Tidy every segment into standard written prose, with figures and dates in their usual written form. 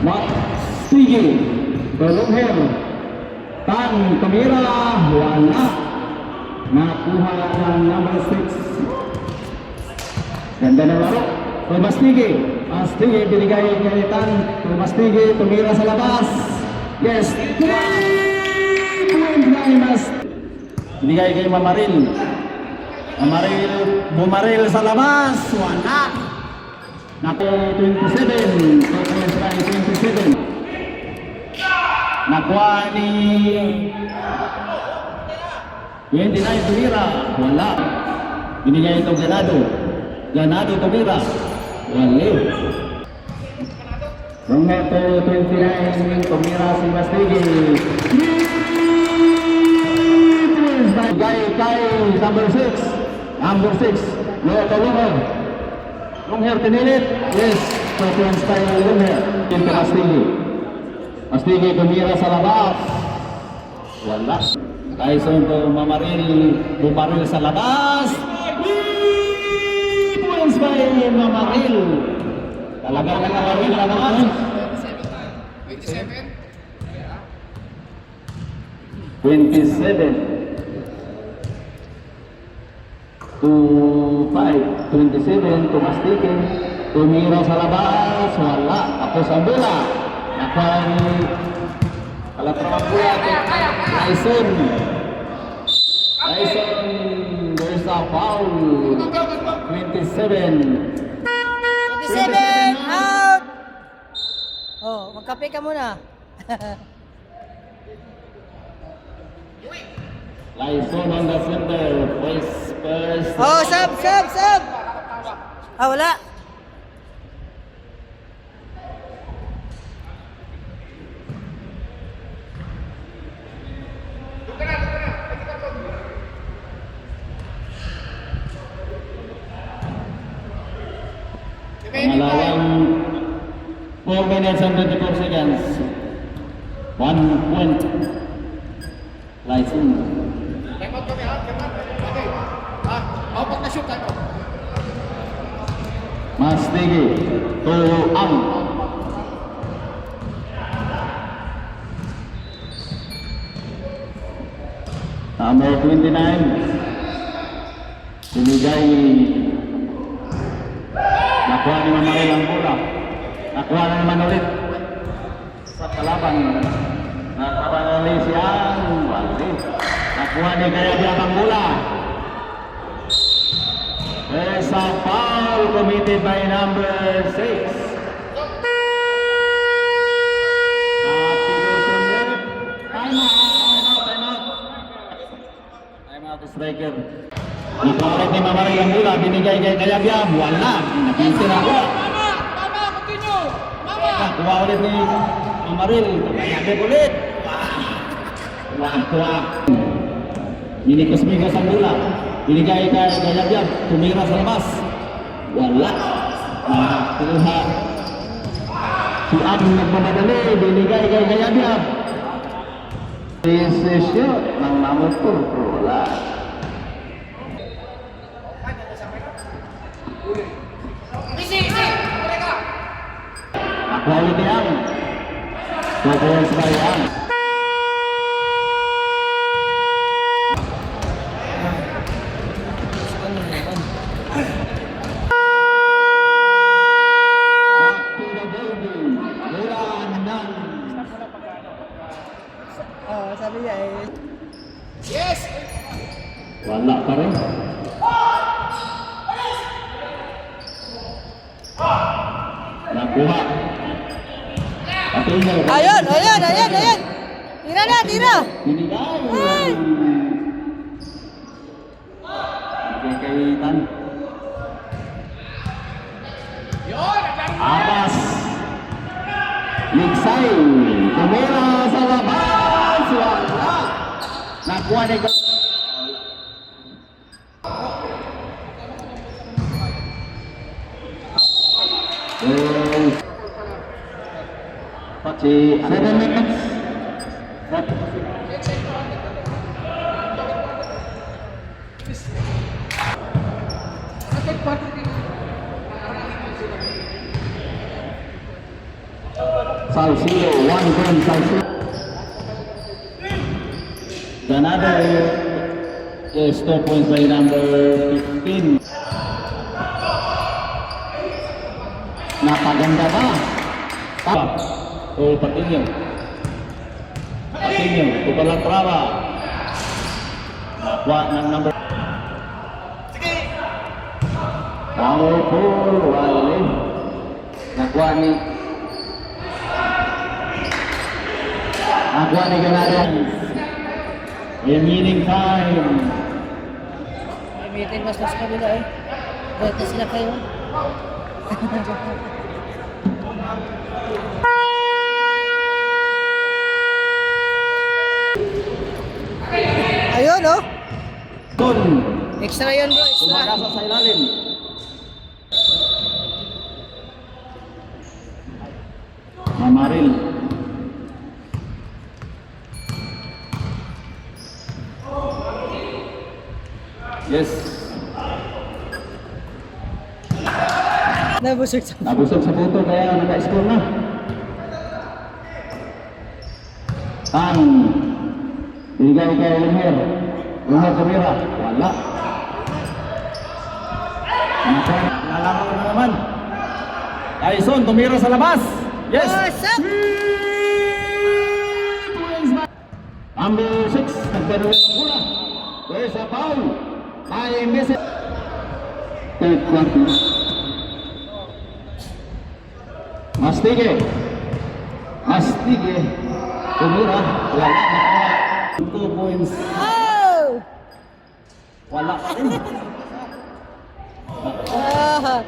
Mat Sigi Belumher Tan Tumira wala nakuha ng number 6. Ganda ng laro. Tumastigi binigay kay Tan. Tumastigi tumira sa labas. Yes, 3-point minus. Binigay kay Mamaril. Mamaril bumaril sa labas. Wala. Naku 27. 27. Nakuha ni 29 tumira. Wala. Binigay itong Ganado tumira. Wala. From to 29 tumira si Mastigi. Kay number 6. Number 6. Long hair tinilit. Yes. Topian style long hair. Pinto Mastigi tumira sa labas. Wala. Tyson to bumaril sa labas. Points by Mamaril. Talagang nakamaril na naman. 27 to 5. 27 Tumastigi tumira sa labas. Wala. Tapos ang bola Kalatrawang bola Tyson, there's a foul. 27 out. Oh, magkape ka muna. Tyson on the center. First. Oh, sub. Wala. Pangalawang 4 minutes and 24 seconds. 1 point. Tyson. Time out kami ha, okay. Pag na-shoot tayo. Mastigi to ang. Number 29. Binigay. Nakuha ni Mamaril ang bola. Nakuha na naman ulit sa kalaban. Nakapanali siyang wali. Nakuha ni Kayabia ang bola. There's a foul committed by number 6. Time out striker. Nakuha ni Mamaril ang bola. Binigay kay Kayabia. Wala. Napinsin ako. Continue! Nakuha ulit ni Mamaril. Kayabia ulit. Nakuha. Minikos-mikos ang bola. Binigay kay Kayabia. Tumira sa labas. Wala. Nakuha. Si Ang nagmamadali. Binigay kay Kayabia. Shoot ng namotor. Wala. Nakuha ulit ni Ang. 2 points by Ang. Oh, sabi niya eh. Yes! Wala pa rin. Nakuha. Patuloy. Ayun. Tira. Binigay. Ay! Kay Tan. Apas. Ligsay. Tumira sa labas. Wala. Nakuha ni Pachi 7 minutes. Second part. Salcido, 1 point Salcido. Ganado is 2 points by number 15. Napaganda ba? O Patinho. Patinho, tupalang traba. Nakuha ng number. Powerful, wale. Nakuha ni Ganado. Remaining time. May meeting mas sa kabila eh. Bata sila kayo. Ayun oh. Don, Extra yun bro, extra. tumakasa sa ilalim. Mamaril. Yes. Nabusog sa... Nabusog sa puto kaya naka-score na. Ang bigay kay Lumer. Lumer tumira. Wala. Nalaman na naman. Tyson tumira sa labas. Yes. What's up? Number 6. Nagkaroon ng bola. There's a foul. May message. Third quarter. Mastige. Mastige. Tumira. Wala. 2 points. Oh! Wala pa rin. Ah!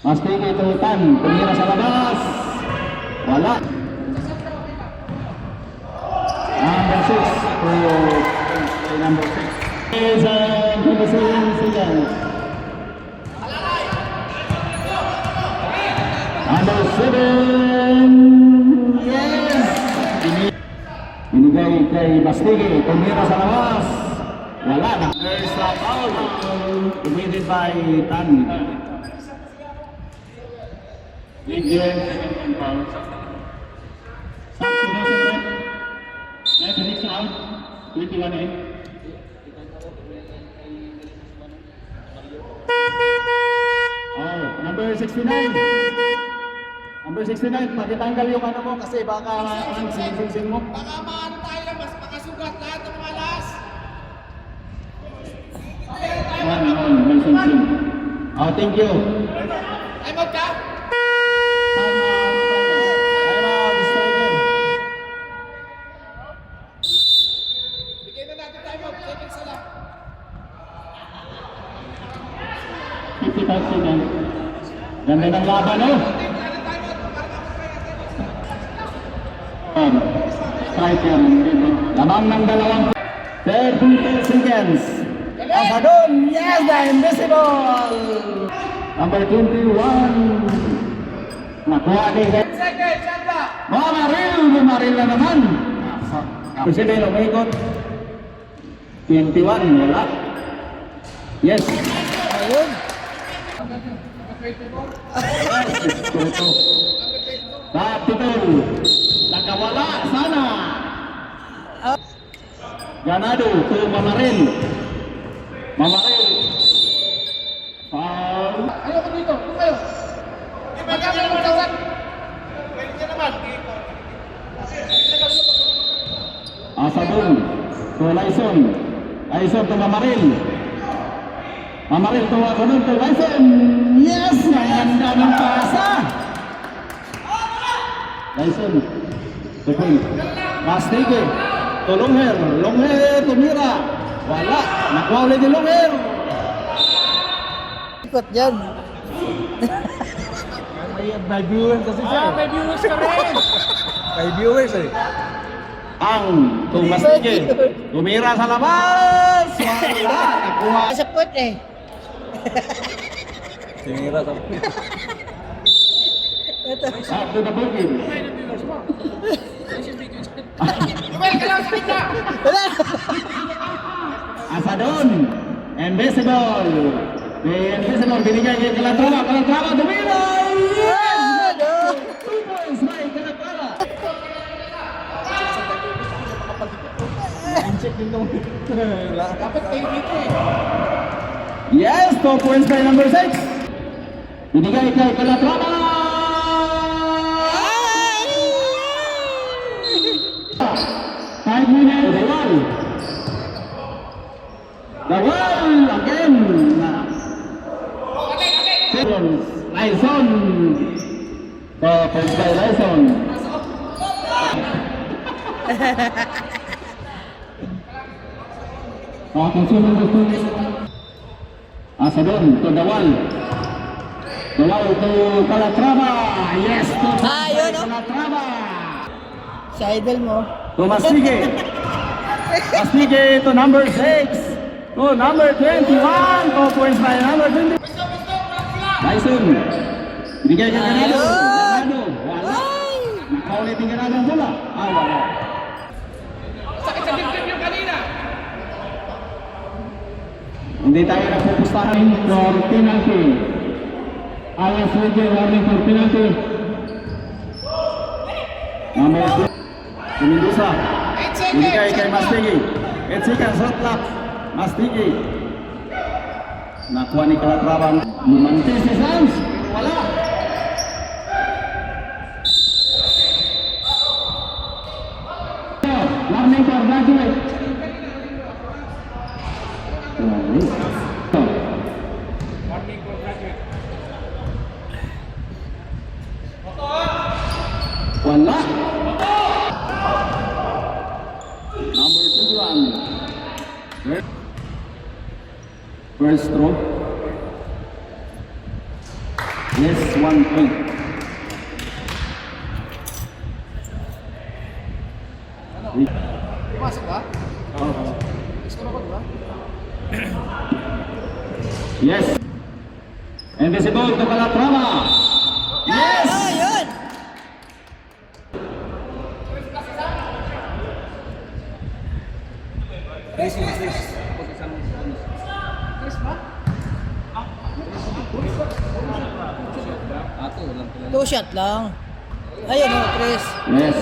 Mastige tutan. Tumira sa labas. Wala. Number 6 to number 6. Is Hussein Sigan. Number 7. Yes. Binigay kay Mastige. Tumira sa labas. Wala na. There's a foul committed by Tan. Big game, second foul. Next out, 21-8. Oh, number 69. Number 69, magitanggal yung ano mo kasi baka ang sing mo. Baka maano tayo lang, mas makasugat lahat ng mga alas. May sing. Oh, thank you. Time out ka? Time out, striker. Bigyan na natin time out, seconds na lang. 55 seconds. Ganda ng laban, oh. Striker. Lamang ng 32 seconds. Asadon, yes, the invisible. Number 21. Nakuha ni Second, Chanda. Bumaril na naman. Presidente, umikot. 21, wala. Yes. Ayun. Tuto. Batitol. Nakawala sana. Ganado to Mamaril. Mamaril. Foul. Ayoko dito, kung kayo. Magkama naman sa saan. Pwede ka naman. Asadon to Lyson. Lyson to Mamaril. Mamaril to Asadon to Lyson. Yes! Ang ganda ng pasa. Lyson. Tupin. Mastige. To Longher. Longher tumira. Wala. Nakuha ulit ni Longher. Ikot dyan. May viewers kasi siya. May viewers ka rin. May viewers eh. Ang tumastige. Tumira sa labas. Wala. Nakuha. Sa put eh. Sinira sa... Up to the booking. Lumel, ka lang sa kita. Wala. Asadon. Invisible. The invisible binigay kay Calatrava. Calatrava tumira. Dapat kayo dito eh. Yes, 2 points by number 6. Binigay kay Calatrava. 5 minutes. Dawal again. Lyson. 2 points by Lyson. Kung sino gusto Sabon to Dawal. Dawal to Calatrava. Yes, to Yun, no? Calatrava. Si idol mo. To Mastige. Mastige to number 6. To number 21. 2 points by number 20. Lyson. Bigay ka ganado. Ganado. Wala. Nakaulit yung ganado ang bola. Wala. Sakit sa dibdib yung kanina. Hindi tayo napupustahan for penalty. Alas Region warning for penalty. Number 2. Mendoza. Binigay kay Mastige. 8 seconds, shot clock. Mastige. Nakuha ni Calatrava. Lumantis si Sanz. Pero wala. Warning for graduate. Wala. Number 21. First throw. Yes, 1 point. Pumasok ba? Gusto mo ko, di ba? Yes. And this is ball to Calatrava. Yes. Yun! Chris ba? Two shot lang. Ayun o, Chris. Yes.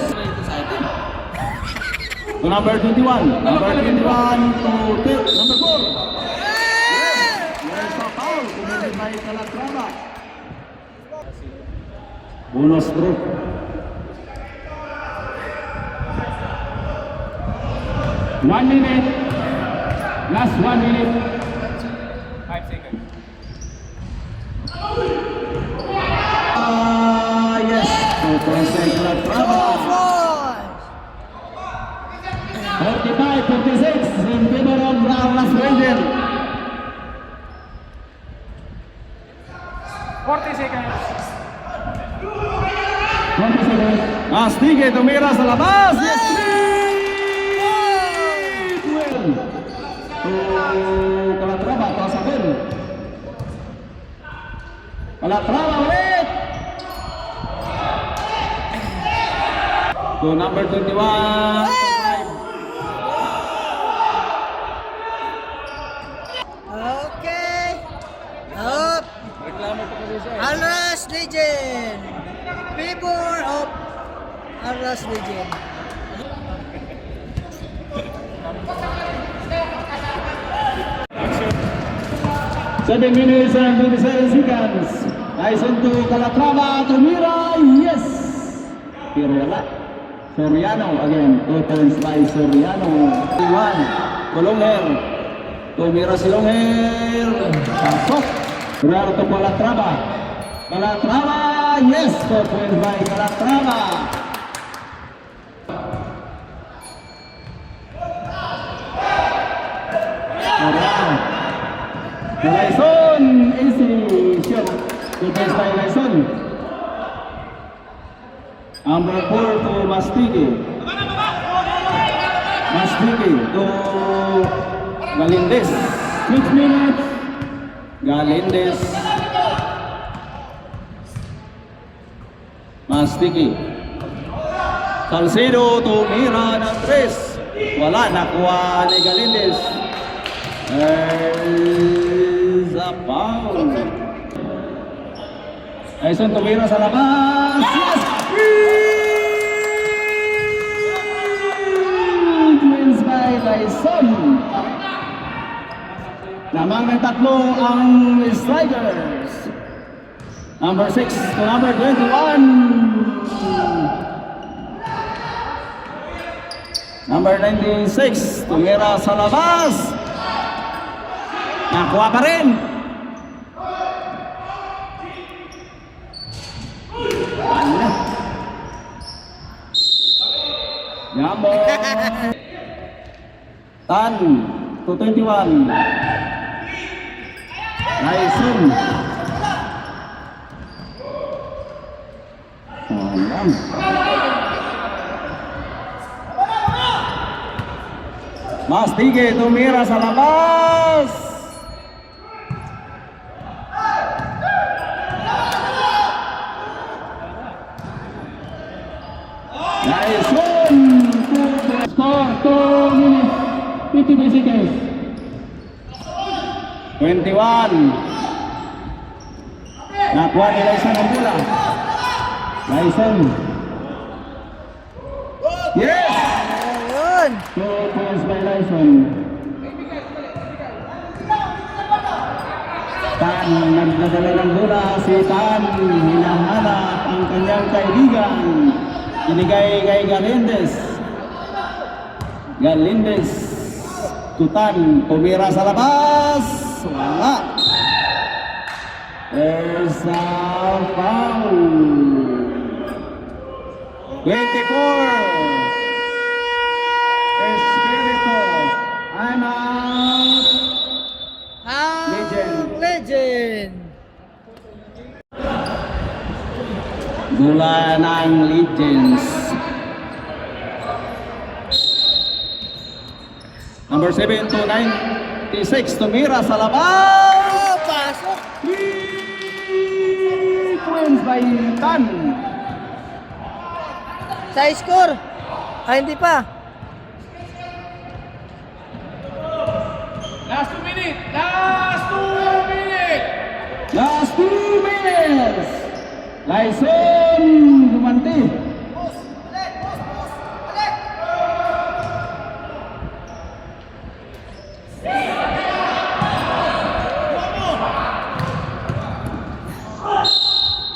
To number 21. Number 21 to number 4. Yes. Yes, a foul. Committed by Calatrava. Bonus throw. One minute. Last 1 minute. 5 seconds. Yes. To Jose Calatrava. 45-46 in favor of Las Vegas. 40 seconds. 20 seconds. Mastige tumira sa labas. Yes, 3! 12. To Calatrava, pasabin. Calatrava ulit. To number 21. Okay. Up. Arras Legend. Favor of Arras Legend. Seven minutes and 27 seconds. Lyson to Calatrava, tumira, yes! Pero wala. Soriano again, 2 points by Soriano. 1, Colomher. Tumira si Longher. Pasok. Raro to Calatrava. Calatrava, yes! 2 points by Calatrava. Soriano. Lyson, easy shot. 2 points by Lyson. Number 4 to Mastige. Mastige to Galindez. 6 minutes. Galindez. Mastige. Salcedo tumira ng 3. Wala, nakuha ni Galindez. There's a foul. Lyson tumira sa labas. Yes! Wins by Lyson. Lamang ng tatlo ang strikers. Number 6 to number 21. Number 96, tumira sa labas. Nakuha pa rin. Ano? Yamo. 10 to 21. Tyson. Alam. Mastige tumira sa labas. Tyson. Score 2 minutes 50 seconds. 21. Nakuha ni Lyson ang bola. Lyson. Yes! Ayun. 2 points by Lyson. Tan, nagdadala ng bola si Tan. Hinahanap ang kanyang kaibigan. Binigay kay Galindez. Galindez. Tutan, tumira sa labas. Wala. There's a foul. 24. Espirito. I'm out. Legend. Legend. Bola ng Legends. Number 7 to 96, tumira sa labas. Oh, pasok. 3 points by Tan. Sa score. Hindi pa. Last 2 minutes! Last 2 minutes! Last 2 minutes. Lyson gumanti.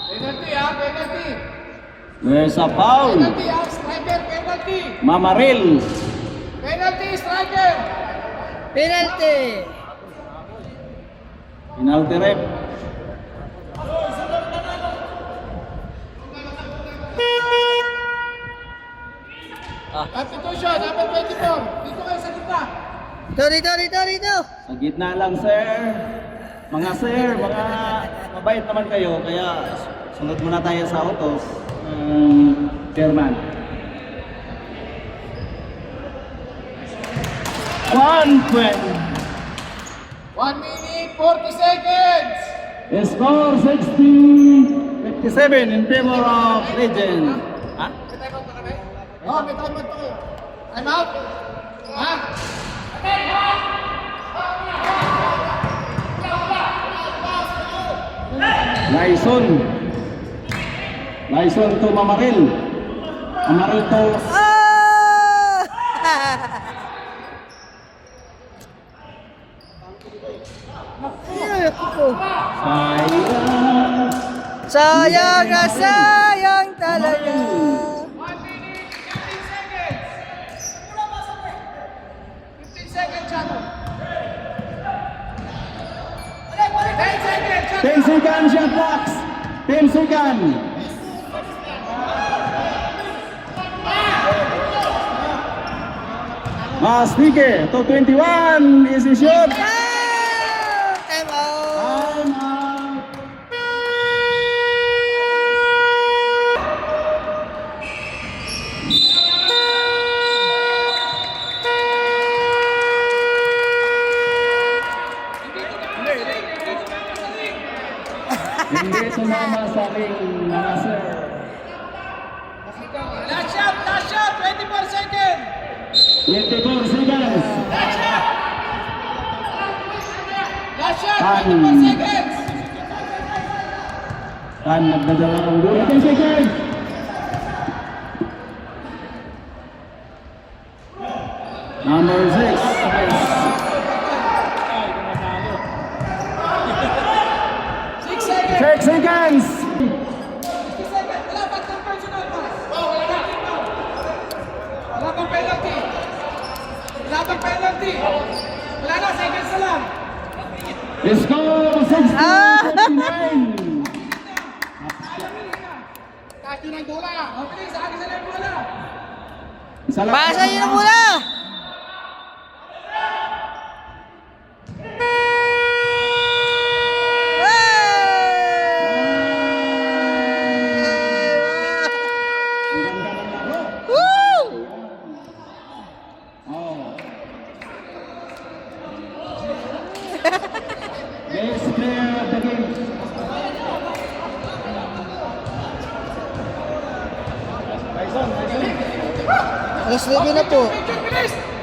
Penalty ha, penalty! There's a foul. Penalty ha, striker, penalty! Mamaril. Penalty, striker! Penalty. Penalty rep. Substitution, number 24. Dito kayo sa gitna. Dito. Sa gitna lang, sir. Mga sir, mga mabait naman kayo, kaya sunod muna tayo sa autos. Chairman. 120. 1 minute, 40 seconds! Score 60-57 in favor of Legend. Ha? May time out na kami? Oo, may time out na kayo. Time out? Ha? Lyson to Mamaril. Mamaril to Ah! Ay, ako. Sayang. Sayang na sayang talaga. 1 minute, 15 seconds! 15 seconds, Shadow. 10 seconds, Shadow. 10 seconds shot box. 10 seconds. Mastige to 21 is the shot. Ah! Time out. Time out. Hindi sumama sa ring, mga sir. Last shot, 24 seconds! 24 seconds. Last shot, Tan. 24 seconds! Tan, nagdadala ng bola. 10 seconds. Number 6. seconds. Wala pang penalty. Wala pang penalty. Wala na, seconds na lang. Score 60-59. Kahit yun ang bola. O, bilis, sa akin sa lang bola. Isa lang. Pasa niyo na muna! Ang ganda ng laro. Woo! Oh. Best player of the game. Alas 9 na po. Bilis!